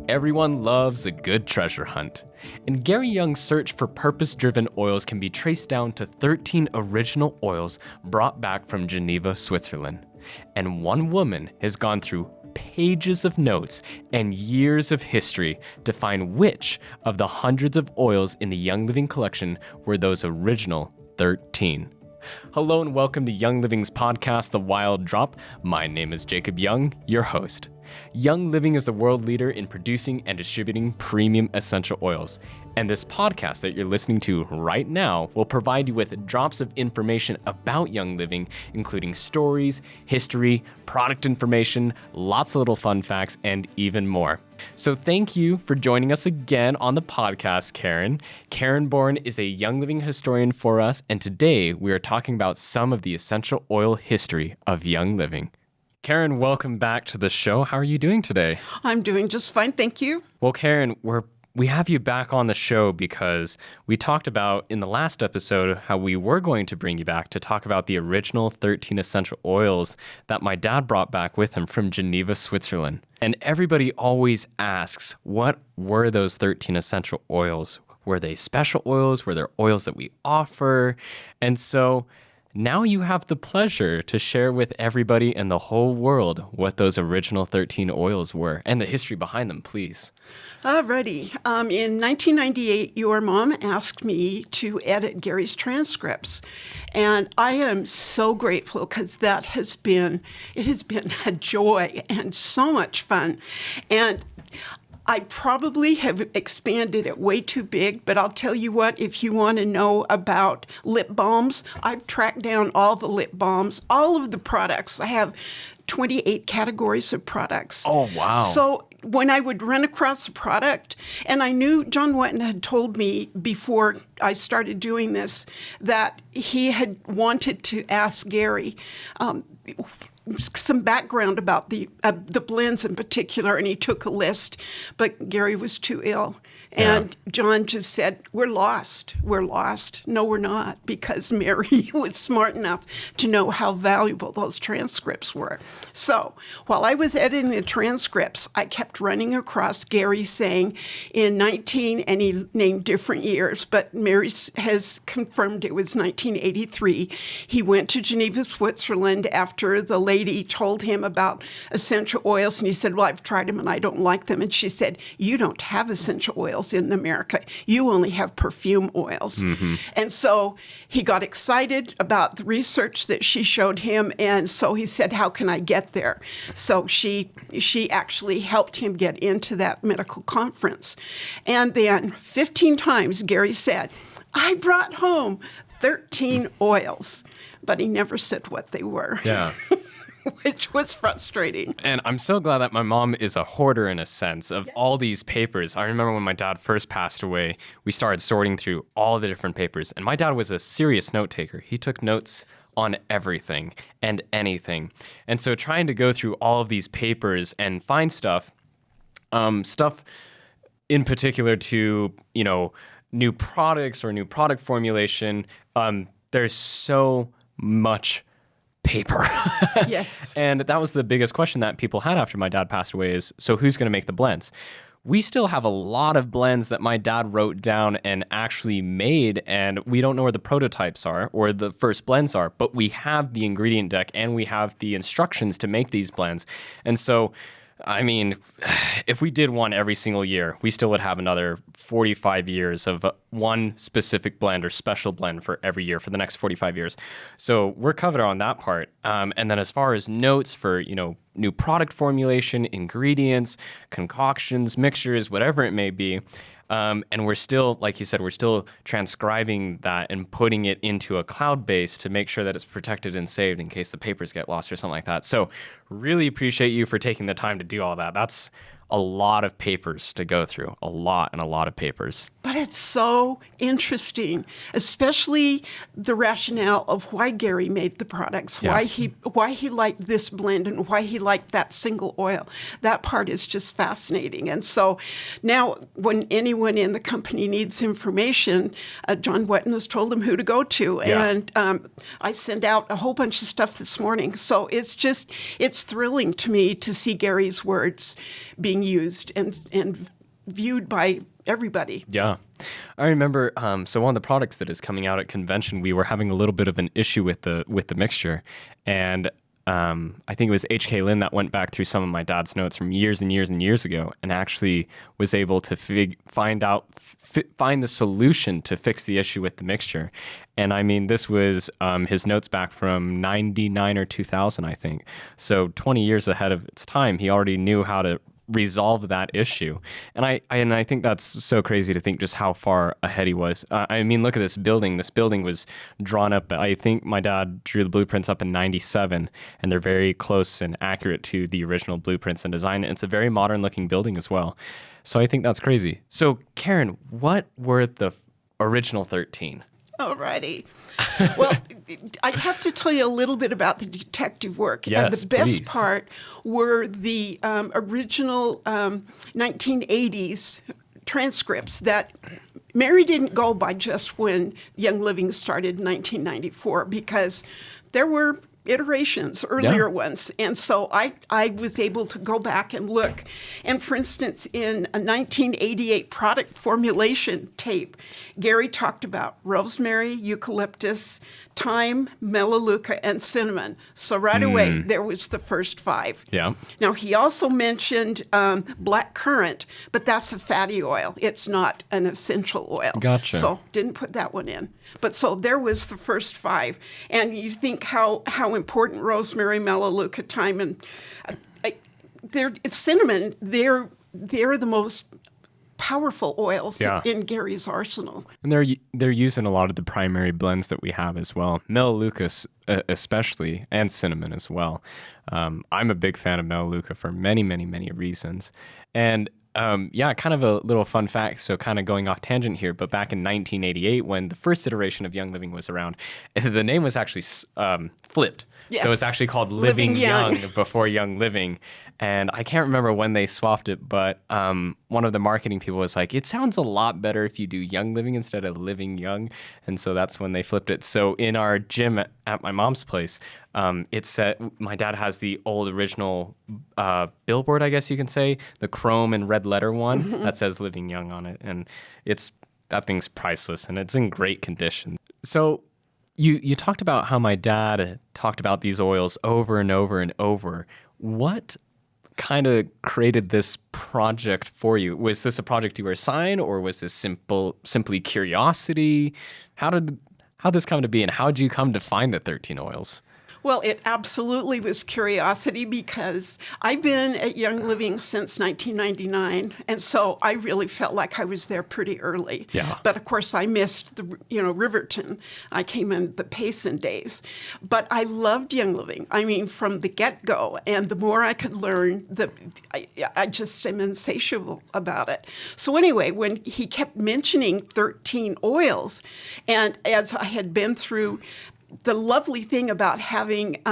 Everyone loves a good treasure hunt, and Gary Young's search for purpose-driven oils can be traced down to 13 original oils brought back from Geneva, Switzerland. And one woman has gone through pages of notes and years of history to find which of the hundreds of oils in the Young Living collection were those original 13. Hello and welcome to Young Living's podcast, The Wild Drop. My name is Jacob Young, your host. Young Living is the world leader in producing and distributing premium essential oils. And this podcast that you're listening to right now will provide you with drops of information about Young Living, including stories, history, product information, lots of little fun facts, and even more. So thank you for joining us again on the podcast, Karen. Karen Boren is a Young Living historian for us, and today we are talking about some of the essential oil history of Young Living. Karen, welcome back to the show. How are you doing today? I'm doing just fine, thank you. Well, Karen, we have you back on the show because we talked about in the last episode how we were going to bring you back to talk about the original 13 essential oils that my dad brought back with him from Geneva, Switzerland. And everybody always asks, what were those 13 essential oils? Were they special oils? Were there oils that we offer? And so now you have the pleasure to share with everybody in the whole world what those original 13 oils were and the history behind them, please. Alrighty. In 1998, your mom asked me to edit Gary's transcripts. And I am so grateful because it has been a joy and so much fun. And I probably have expanded it way too big, but I'll tell you what, if you want to know about lip balms, I've tracked down all the lip balms, all of the products. I have 28 categories of products. Oh, wow. So when I would run across a product, and I knew John Wetton had told me before I started doing this that he had wanted to ask Gary some background about the blends in particular, and he took a list, but Gary was too ill. And John just said, we're lost. No, we're not, because Mary was smart enough to know how valuable those transcripts were. So while I was editing the transcripts, I kept running across Gary saying and he named different years, but Mary has confirmed it was 1983. He went to Geneva, Switzerland after the lady told him about essential oils, and he said, well, I've tried them and I don't like them. And she said, you don't have essential oils in America. You only have perfume oils. Mm-hmm. And so he got excited about the research that she showed him, and so he said, how can I get there? So she actually helped him get into that medical conference. And then 15 times Gary said, I brought home 13 oils, but he never said what they were. Yeah. Which was frustrating. And I'm so glad that my mom is a hoarder in a sense of all these papers. I remember when my dad first passed away, we started sorting through all the different papers. And my dad was a serious note taker. He took notes on everything and anything. And so trying to go through all of these papers and find stuff in particular to, new products or new product formulation, there's so much paper. Yes. And that was the biggest question that people had after my dad passed away is, so who's going to make the blends? We still have a lot of blends that my dad wrote down and actually made, and we don't know where the prototypes are or the first blends are, but we have the ingredient deck and we have the instructions to make these blends. And so, I mean, if we did one every single year, we still would have another 45 years of one specific blend or special blend for every year for the next 45 years. So we're covered on that part. And then as far as notes for, new product formulation, ingredients, concoctions, mixtures, whatever it may be, and we're still, like you said, we're still transcribing that and putting it into a cloud base to make sure that it's protected and saved in case the papers get lost or something like that. So really appreciate you for taking the time to do all that. That's a lot of papers to go through, a lot of papers. But it's so interesting, especially the rationale of why Gary made the products, Yeah. why he liked this blend and why he liked that single oil. That part is just fascinating. And so now when anyone in the company needs information, John Wetton has told them who to go to. Yeah. And I send out a whole bunch of stuff this morning. So it's thrilling to me to see Gary's words being used and viewed by everybody. Yeah. I remember, so one of the products that is coming out at convention, we were having a little bit of an issue with the mixture. And I think it was H.K. Lynn that went back through some of my dad's notes from years and years and years ago and actually was able to find the solution to fix the issue with the mixture. And I mean, this was his notes back from 99 or 2000, I think. So 20 years ahead of its time, he already knew how to resolve that issue. And I think that's so crazy to think just how far ahead he was. I mean, look at this building. This building was drawn up, I think my dad drew the blueprints up in 97, and they're very close and accurate to the original blueprints and design. It's a very modern looking building as well. So I think that's crazy. So Karen, what were the original 13? Alrighty. Well, I'd have to tell you a little bit about the detective work. Yes, and the best please. part were the original 1980s transcripts that Mary didn't go by just when Young Living started in 1994 because there were iterations, earlier ones. And so I was able to go back and look. And for instance, in a 1988 product formulation tape, Gary talked about rosemary, eucalyptus, thyme, melaleuca, and cinnamon. So right away, there was the first 5. Yeah. Now, he also mentioned black currant, but that's a fatty oil. It's not an essential oil. Gotcha. So didn't put that one in. But so there was the first 5. And you think how important rosemary, melaleuca, thyme, and cinnamon, they're the most powerful oils in Gary's arsenal. And they're used in a lot of the primary blends that we have as well. Melaleuca especially, and cinnamon as well. I'm a big fan of melaleuca for many, many, many reasons. And kind of a little fun fact, so kind of going off tangent here, but back in 1988, when the first iteration of Young Living was around, the name was actually flipped. Yes. So it's actually called Living Young before Young Living. And I can't remember when they swapped it, but one of the marketing people was like, it sounds a lot better if you do Young Living instead of Living Young. And so that's when they flipped it. So in our gym at my mom's place, it said, my dad has the old original billboard, I guess you can say, the chrome and red letter one that says Living Young on it. And that thing's priceless and it's in great condition. So you talked about how my dad talked about these oils over and over and over. What kind of created this project for you? Was this a project you were assigned, or was this simply curiosity? How did this come to be, and how did you come to find the 13 oils? Well, it absolutely was curiosity because I've been at Young Living since 1999, and so I really felt like I was there pretty early. Yeah. But of course, I missed Riverton. I came in the Payson days, but I loved Young Living. I mean, from the get-go, and the more I could learn, I just am insatiable about it. So anyway, when he kept mentioning 13 oils, and as I had been through. The lovely thing about having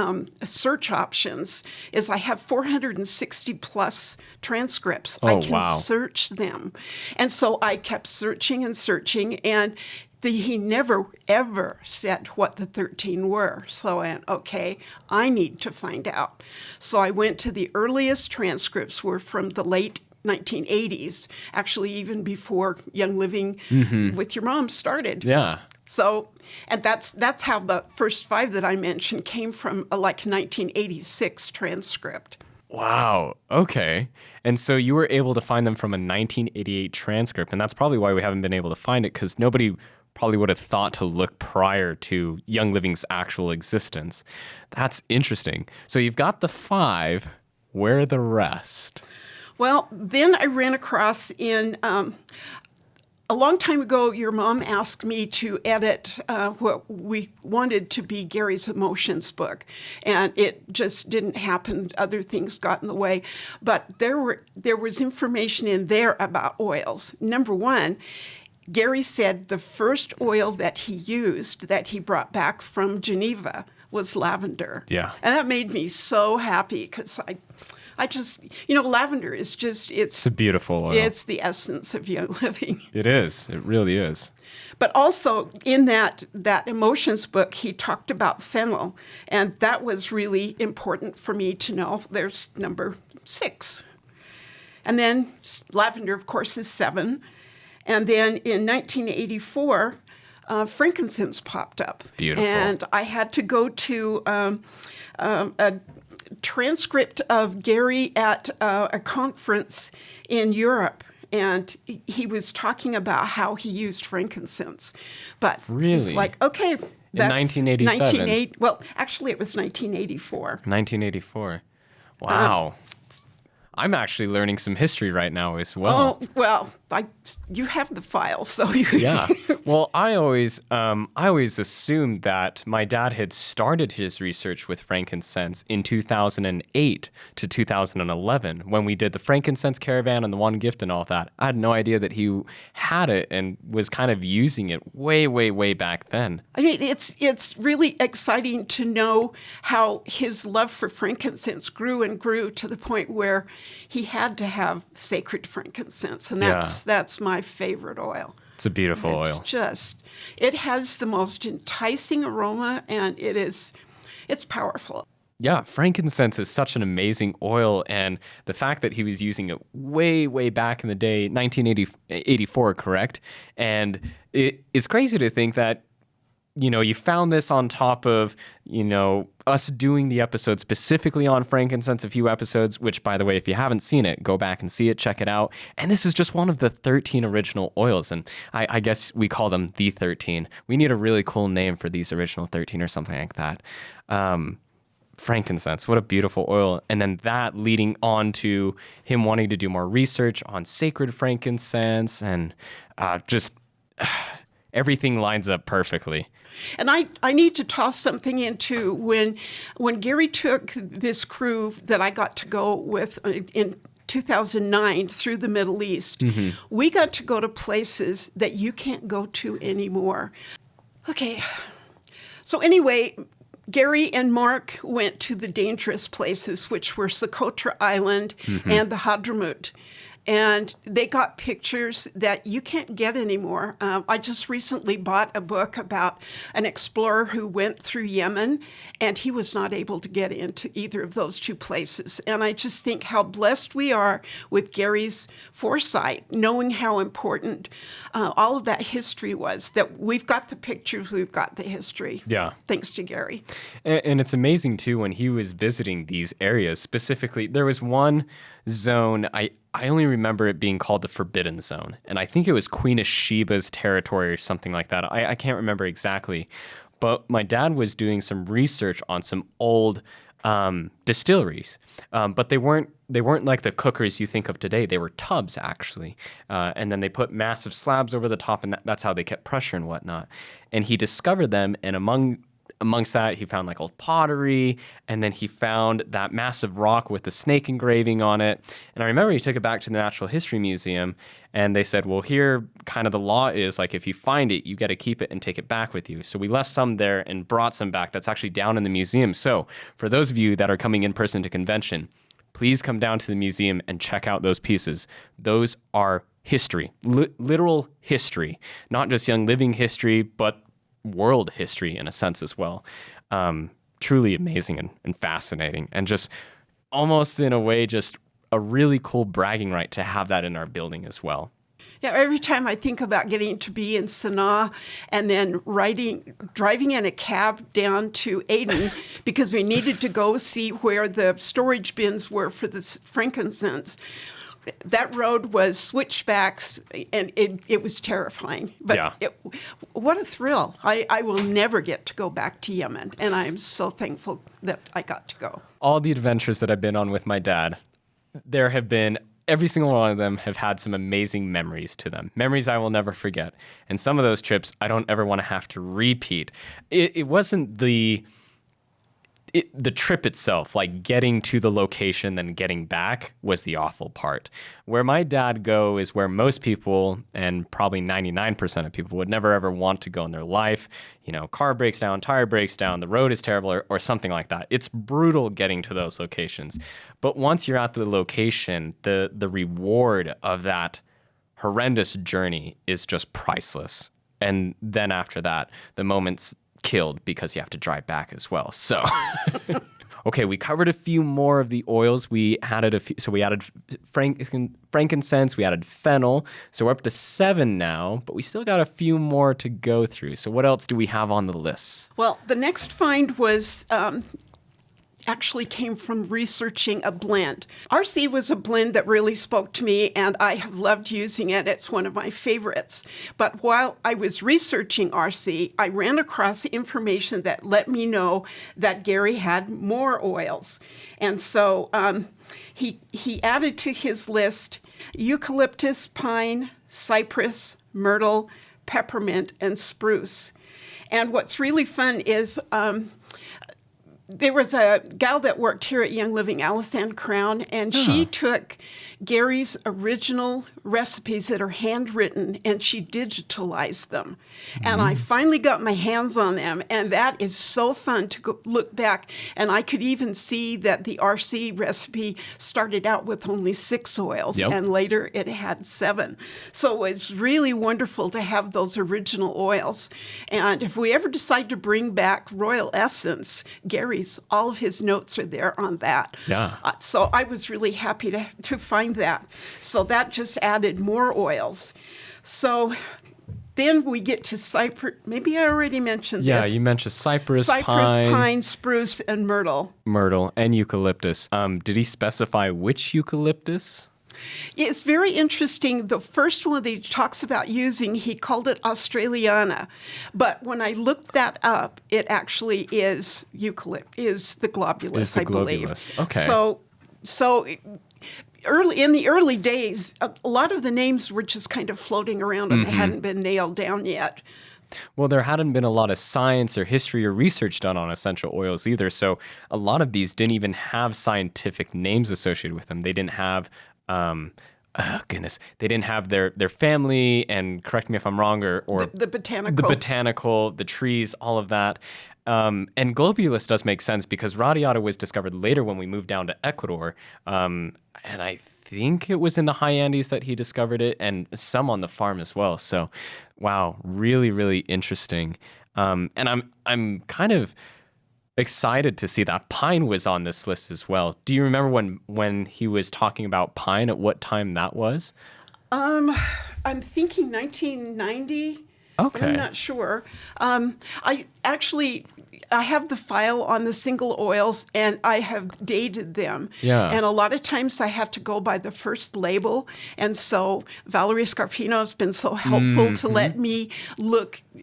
search options is I have 460 plus transcripts. I can search them. And so I kept searching and searching, and he never, ever said what the 13 were. So I went, okay, I need to find out. So I went to the earliest transcripts were from the late 1980s, actually even before Young Living with Your Mom started. Yeah. So, and that's how the first 5 that I mentioned came from a 1986 transcript. Wow. Okay. And so you were able to find them from a 1988 transcript, and that's probably why we haven't been able to find it, because nobody probably would have thought to look prior to Young Living's actual existence. That's interesting. So you've got the 5. Where are the rest? Well, then I ran across a long time ago, Your Mom asked me to edit what we wanted to be Gary's Emotions book, and it just didn't happen. Other things got in the way, but there was information in there about oils. Number one, Gary said the first oil that he used, that he brought back from Geneva, was lavender. Yeah. And that made me so happy because I just, lavender is just, It's a beautiful oil. It's the essence of young living. It is. It really is. But also in that emotions book, he talked about fennel, and that was really important for me to know. There's number 6. And then lavender, of course, is 7. And then in 1984, frankincense popped up. Beautiful. And I had to go to a transcript of Gary at a conference in Europe. And he was talking about how he used frankincense. But really? It's like, okay, that's in 1987. Well, actually, it was 1984. 1984. Wow. I'm actually learning some history right now as well. Oh, well, you have the file, so you... Yeah. Well, I always assumed that my dad had started his research with frankincense in 2008 to 2011 when we did the frankincense caravan and the one gift and all that. I had no idea that he had it and was kind of using it way, way, way back then. I mean, it's really exciting to know how his love for frankincense grew and grew to the point where he had to have sacred frankincense, and that's my favorite oil. It's a beautiful oil. It has the most enticing aroma, and it's powerful. Yeah, frankincense is such an amazing oil, and the fact that he was using it way, way back in the day, 1984, correct? And it's crazy to think that, you found this on top of, us doing the episode specifically on frankincense, a few episodes, which, by the way, if you haven't seen it, go back and see it, check it out. And this is just one of the 13 original oils, and I guess we call them the 13. We need a really cool name for these original 13 or something like that. Frankincense, what a beautiful oil. And then that leading on to him wanting to do more research on sacred frankincense, and everything lines up perfectly. And I need to toss something into when Gary took this crew that I got to go with in 2009 through the Middle East, we got to go to places that you can't go to anymore. Okay, so anyway, Gary and Mark went to the dangerous places, which were Socotra Island and the Hadramaut. And they got pictures that you can't get anymore. I just recently bought a book about an explorer who went through Yemen, and he was not able to get into either of those two places. And I just think how blessed we are with Gary's foresight, knowing how important all of that history was, that we've got the pictures, we've got the history. Yeah. Thanks to Gary. And it's amazing, too, when he was visiting these areas, specifically, there was one zone, I only remember it being called the Forbidden Zone, and I think it was Queen of Sheba's territory or something like that. I can't remember exactly, but my dad was doing some research on some old distilleries, but they weren't like the cookers you think of today. They were tubs, actually, and then they put massive slabs over the top, and that's how they kept pressure and whatnot. And he discovered them, and amongst that, he found like old pottery, and then he found that massive rock with the snake engraving on it. And I remember he took it back to the Natural History Museum, and they said, well, here kind of the law is like if you find it, you got to keep it and take it back with you. So we left some there and brought some back. That's actually down in the museum. So for those of you that are coming in person to convention, please come down to the museum and check out those pieces. Those are history, literal history, not just Young Living history, but world history in a sense as well. Truly amazing and fascinating, and just almost in a way just a really cool bragging right to have that in our building as well. Yeah, every time I think about getting to be in Sanaa and then driving in a cab down to Aden because we needed to go see where the storage bins were for the frankincense. That road was switchbacks, and it was terrifying. But what a thrill. I will never get to go back to Yemen, and I am so thankful that I got to go. All the adventures that I've been on with my dad, there have been, every single one of them have had some amazing memories to them. Memories I will never forget. And some of those trips I don't ever want to have to repeat. It wasn't the the trip itself, like getting to the location, then getting back, was the awful part. Where my dad go is where most people, and probably 99% of people, would never ever want to go in their life. You know, car breaks down, tire breaks down, the road is terrible, or something like that. It's brutal getting to those locations. But once you're at the location, the reward of that horrendous journey is just priceless. And then after that, the moment's killed because you have to drive back as well. So, okay, we covered a few more of the oils. We added a few. So we added frankincense, we added fennel. So we're up to 7 now, but we still got a few more to go through. So what else do we have on the list? Well, the next find was actually came from researching a blend. RC was a blend that really spoke to me, and I have loved using it. It's one of my favorites. But while I was researching RC, I ran across information that let me know that Gary had more oils. And so he added to his list eucalyptus, pine, cypress, myrtle, peppermint, and spruce. And what's really fun is there was a gal that worked here at Young Living, Alice Crown, and she took Gary's original recipes that are handwritten and she digitalized them. And I finally got my hands on them, and that is so fun to go look back. And I could even see that the RC recipe started out with only 6 oils, and later it had 7. So it's really wonderful to have those original oils. And if we ever decide to bring back Royal Essence, Gary's, all of his notes are there on that. Yeah. So I was really happy to find that. So that just added more oils. So then we get to cypress. Maybe I already mentioned this. Yeah, you mentioned cypress, pine, spruce, and myrtle. Myrtle and eucalyptus. Did he specify which eucalyptus? It's very interesting. The first one that he talks about using, he called it Australiana. But when I looked that up, it actually is is the globulus, I believe. Okay. So in the early days, a lot of the names were just kind of floating around and they hadn't been nailed down yet. Well, there hadn't been a lot of science or history or research done on essential oils either. So a lot of these didn't even have scientific names associated with them. They didn't have they didn't have their family, and correct me if I'm wrong, or the botanical, the trees, all of that. And globulus does make sense because radiata was discovered later when we moved down to Ecuador. And I think it was in the high Andes that he discovered it, and some on the farm as well. So, wow, really, really interesting. And I'm kind of excited to see that pine was on this list as well. Do you remember when he was talking about pine, at what time that was? I'm thinking 1990. Okay. I'm not sure. I have the file on the single oils, and I have dated them. Yeah. And a lot of times I have to go by the first label. And so Valerie Scarpino has been so helpful to let me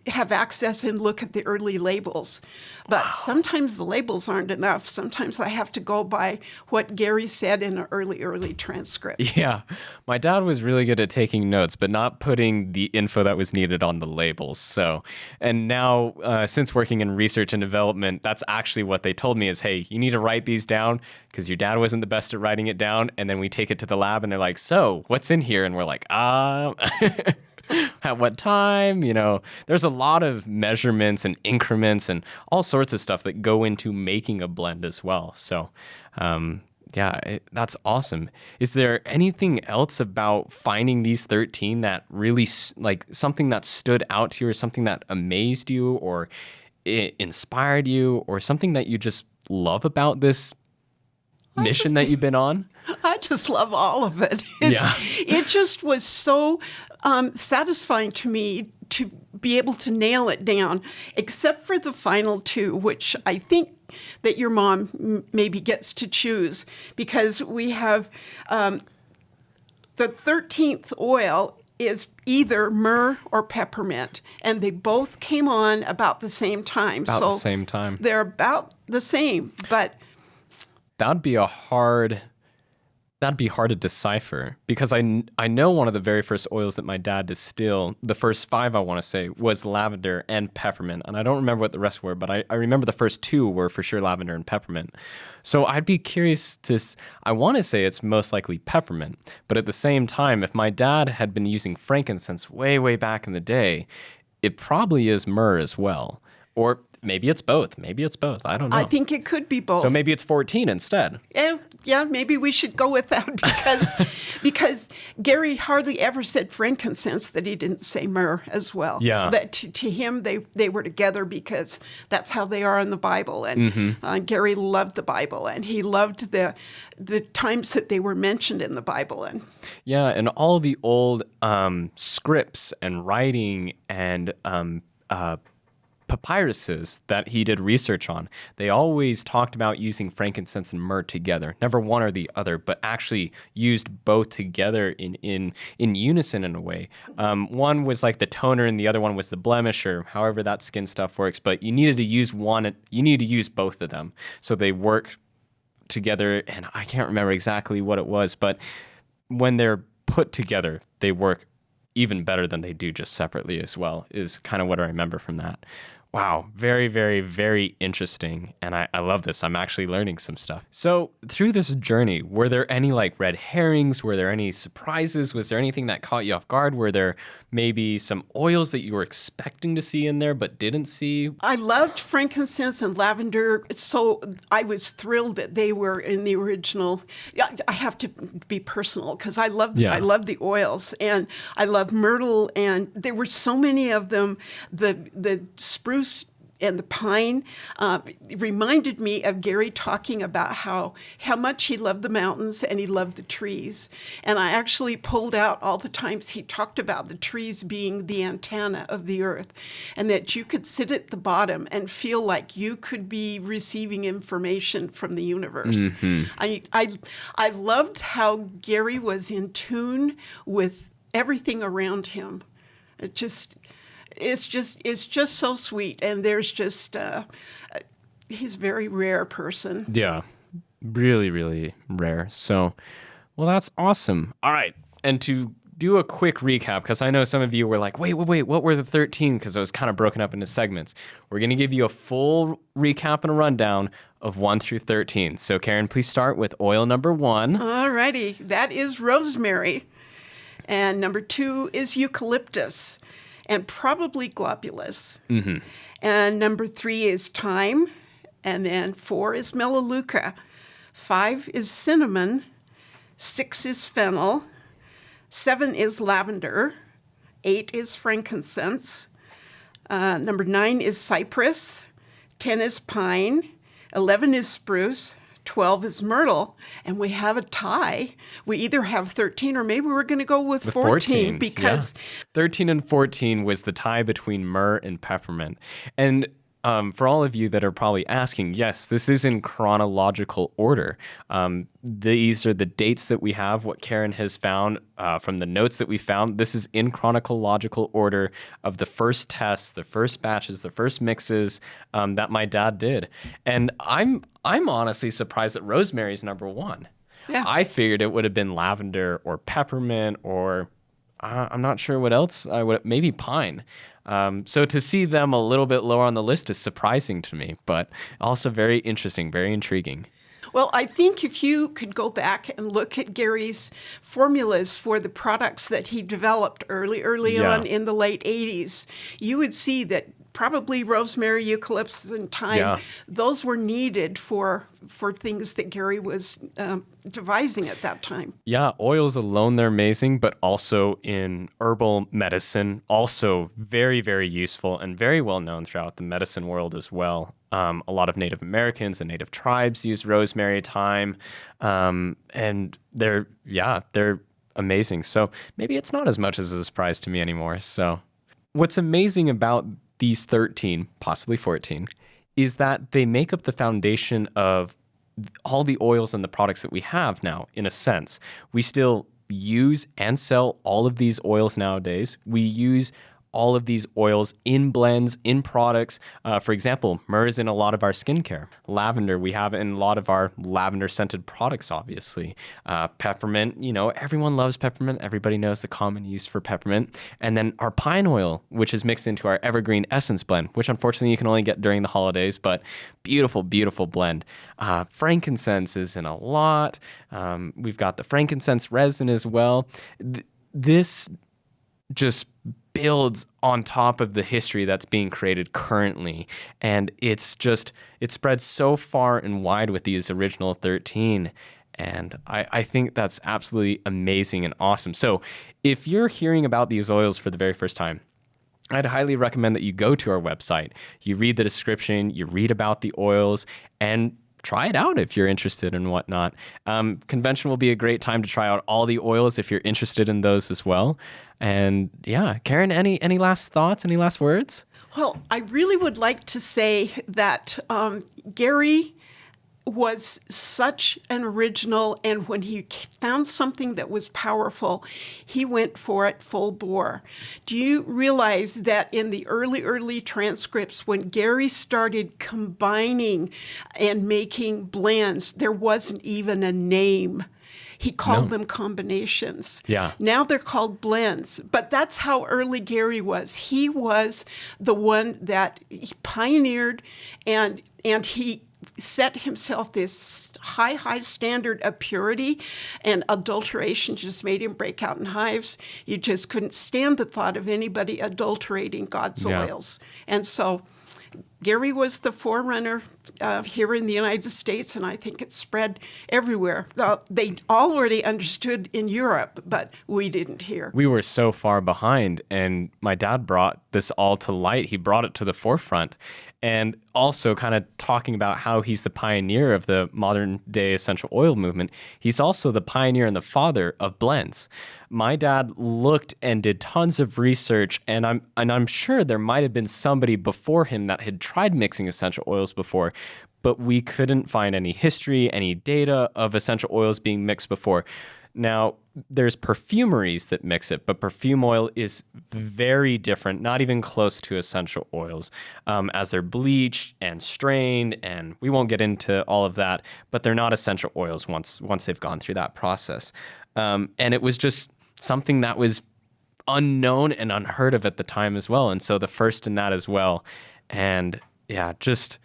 have access and look at the early labels. But sometimes the labels aren't enough. Sometimes I have to go by what Gary said in an early transcript. Yeah. My dad was really good at taking notes, but not putting the info that was needed on the labels. So, and now since working in research and development, that's actually what they told me is, hey, you need to write these down because your dad wasn't the best at writing it down. And then we take it to the lab and they're like, so what's in here? And we're like, at what time? You know, there's a lot of measurements and increments and all sorts of stuff that go into making a blend as well. So, that's awesome. Is there anything else about finding these 13 that really, like, something that stood out to you, or something that amazed you, or it inspired you, or something that you just love about this mission that you've been on? I just love all of it. It just was so satisfying to me to be able to nail it down, except for the final 2, which I think that your mom maybe gets to choose, because we have the 13th oil is either myrrh or peppermint, and they both came on about the same time. The same time. They're about the same, but that'd be a hard That'd be hard to decipher because I know one of the very first oils that my dad distilled, the first 5 I want to say, was lavender and peppermint. And I don't remember what the rest were, but I remember the first 2 were for sure lavender and peppermint. So I'd be curious I want to say it's most likely peppermint. But at the same time, if my dad had been using frankincense way, way back in the day, it probably is myrrh as well. Or maybe it's both. Maybe it's both. I don't know. I think it could be both. So maybe it's 14 instead. Yeah, maybe we should go with that because Gary hardly ever said frankincense that he didn't say myrrh as well. Yeah. That to him, they were together because that's how they are in the Bible. And Gary loved the Bible, and he loved the times that they were mentioned in the Bible. And yeah, and all the old scripts and writing and papyruses that he did research on, they always talked about using frankincense and myrrh together, never one or the other, but actually used both together in unison in a way. One was like the toner and the other one was the blemish, or however that skin stuff works, but you needed to use both of them. So they work together, and I can't remember exactly what it was, but when they're put together, they work even better than they do just separately as well, is kind of what I remember from that. Wow, very, very, very interesting. And I love this. I'm actually learning some stuff. So through this journey, were there any like red herrings? Were there any surprises? Was there anything that caught you off guard? Were there maybe some oils that you were expecting to see in there but didn't see? I loved frankincense and lavender, so I was thrilled that they were in the original. Yeah, I have to be personal because I love the oils, and I love myrtle, and there were so many of them. The spruce and the pine reminded me of Gary talking about how much he loved the mountains and he loved the trees. And I actually pulled out all the times he talked about the trees being the antenna of the earth, and that you could sit at the bottom and feel like you could be receiving information from the universe. I loved how Gary was in tune with everything around him. It's just so sweet, and there's just he's a very rare person. Yeah, really, really rare. So, well, that's awesome. All right, and to do a quick recap, because I know some of you were like, wait, what were the 13? Because it was kind of broken up into segments. We're going to give you a full recap and a rundown of 1 through 13. So, Karen, please start with oil number 1. All righty, that is rosemary, and number 2 is eucalyptus, and probably globulus. And number 3 is thyme, and then 4 is melaleuca. 5 is cinnamon. 6 is fennel. 7 is lavender. 8 is frankincense. Number 9 is cypress. 10 is pine. 11 is spruce. 12 is myrtle, and we have a tie. We either have 13 or maybe we're going to go with 14 because 13 and 14 was the tie between myrrh and peppermint. And for all of you that are probably asking, yes, this is in chronological order. These are the dates that we have, what Karen has found from the notes that we found. This is in chronological order of the first tests, the first batches, the first mixes that my dad did. And I'm honestly surprised that rosemary is number 1. Yeah. I figured it would have been lavender or peppermint or I'm not sure what else. Maybe pine. So to see them a little bit lower on the list is surprising to me, but also very interesting, very intriguing. Well, I think if you could go back and look at Gary's formulas for the products that he developed early on in the late 80s, you would see that probably rosemary, eucalyptus, and thyme, those were needed for things that Gary was devising at that time. Yeah, oils alone, they're amazing, but also in herbal medicine, also very, very useful and very well known throughout the medicine world as well. A lot of Native Americans and Native tribes use rosemary, thyme, and they're amazing. So maybe it's not as much as a surprise to me anymore. So what's amazing about these 13, possibly 14, is that they make up the foundation of all the oils and the products that we have now, in a sense. We still use and sell all of these oils nowadays. We use all of these oils in blends, in products. For example, myrrh is in a lot of our skincare. Lavender, we have it in a lot of our lavender scented products, obviously. Peppermint, everyone loves peppermint. Everybody knows the common use for peppermint. And then our pine oil, which is mixed into our evergreen essence blend, which unfortunately you can only get during the holidays, but beautiful, beautiful blend. Frankincense is in a lot. We've got the frankincense resin as well. This just builds on top of the history that's being created currently. And it spreads so far and wide with these original 13. And I think that's absolutely amazing and awesome. So if you're hearing about these oils for the very first time, I'd highly recommend that you go to our website, you read the description, you read about the oils, and try it out if you're interested and whatnot. Convention will be a great time to try out all the oils if you're interested in those as well. And yeah, Karen, any last thoughts, any last words? Well, I really would like to say that Gary was such an original, and when he found something that was powerful, he went for it full bore. Do you realize that in the early transcripts, when Gary started combining and making blends, there wasn't even a name. He called them combinations. Yeah. Now they're called blends. But that's how early Gary was. He was the one that he pioneered, and he set himself this high standard of purity, and adulteration just made him break out in hives. You just couldn't stand the thought of anybody adulterating God's oils. And so Gary was the forerunner here in the United States, and I think it spread everywhere. They already understood in Europe, but we didn't here. We were so far behind, and my dad brought this all to light. He brought it to the forefront. And also kind of talking about how he's the pioneer of the modern day essential oil movement. He's also the pioneer and the father of blends. My dad looked and did tons of research, and I'm sure there might have been somebody before him that had tried mixing essential oils before, but we couldn't find any history, any data of essential oils being mixed before. Now, there's perfumeries that mix it, but perfume oil is very different, not even close to essential oils, as they're bleached and strained, and we won't get into all of that, but they're not essential oils once they've gone through that process. And it was just something that was unknown and unheard of at the time as well, and so the first in that as well. And yeah, just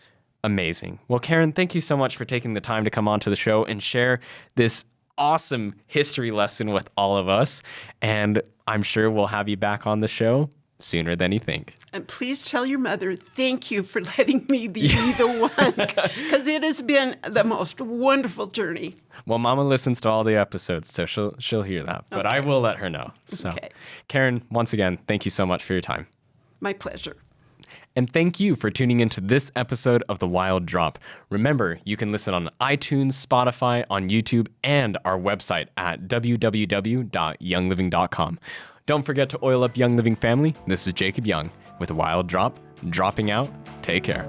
amazing. Well, Karen, thank you so much for taking the time to come onto the show and share this awesome history lesson with all of us. And I'm sure we'll have you back on the show sooner than you think. And please tell your mother, thank you for letting me be the one, because it has been the most wonderful journey. Well, Mama listens to all the episodes, so she'll hear that. But I will let her know. So, Okay. Karen, once again, thank you so much for your time. My pleasure. And thank you for tuning into this episode of The Wild Drop. Remember, you can listen on iTunes, Spotify, on YouTube, and our website at www.youngliving.com. Don't forget to oil up Young Living family. This is Jacob Young with The Wild Drop, dropping out. Take care.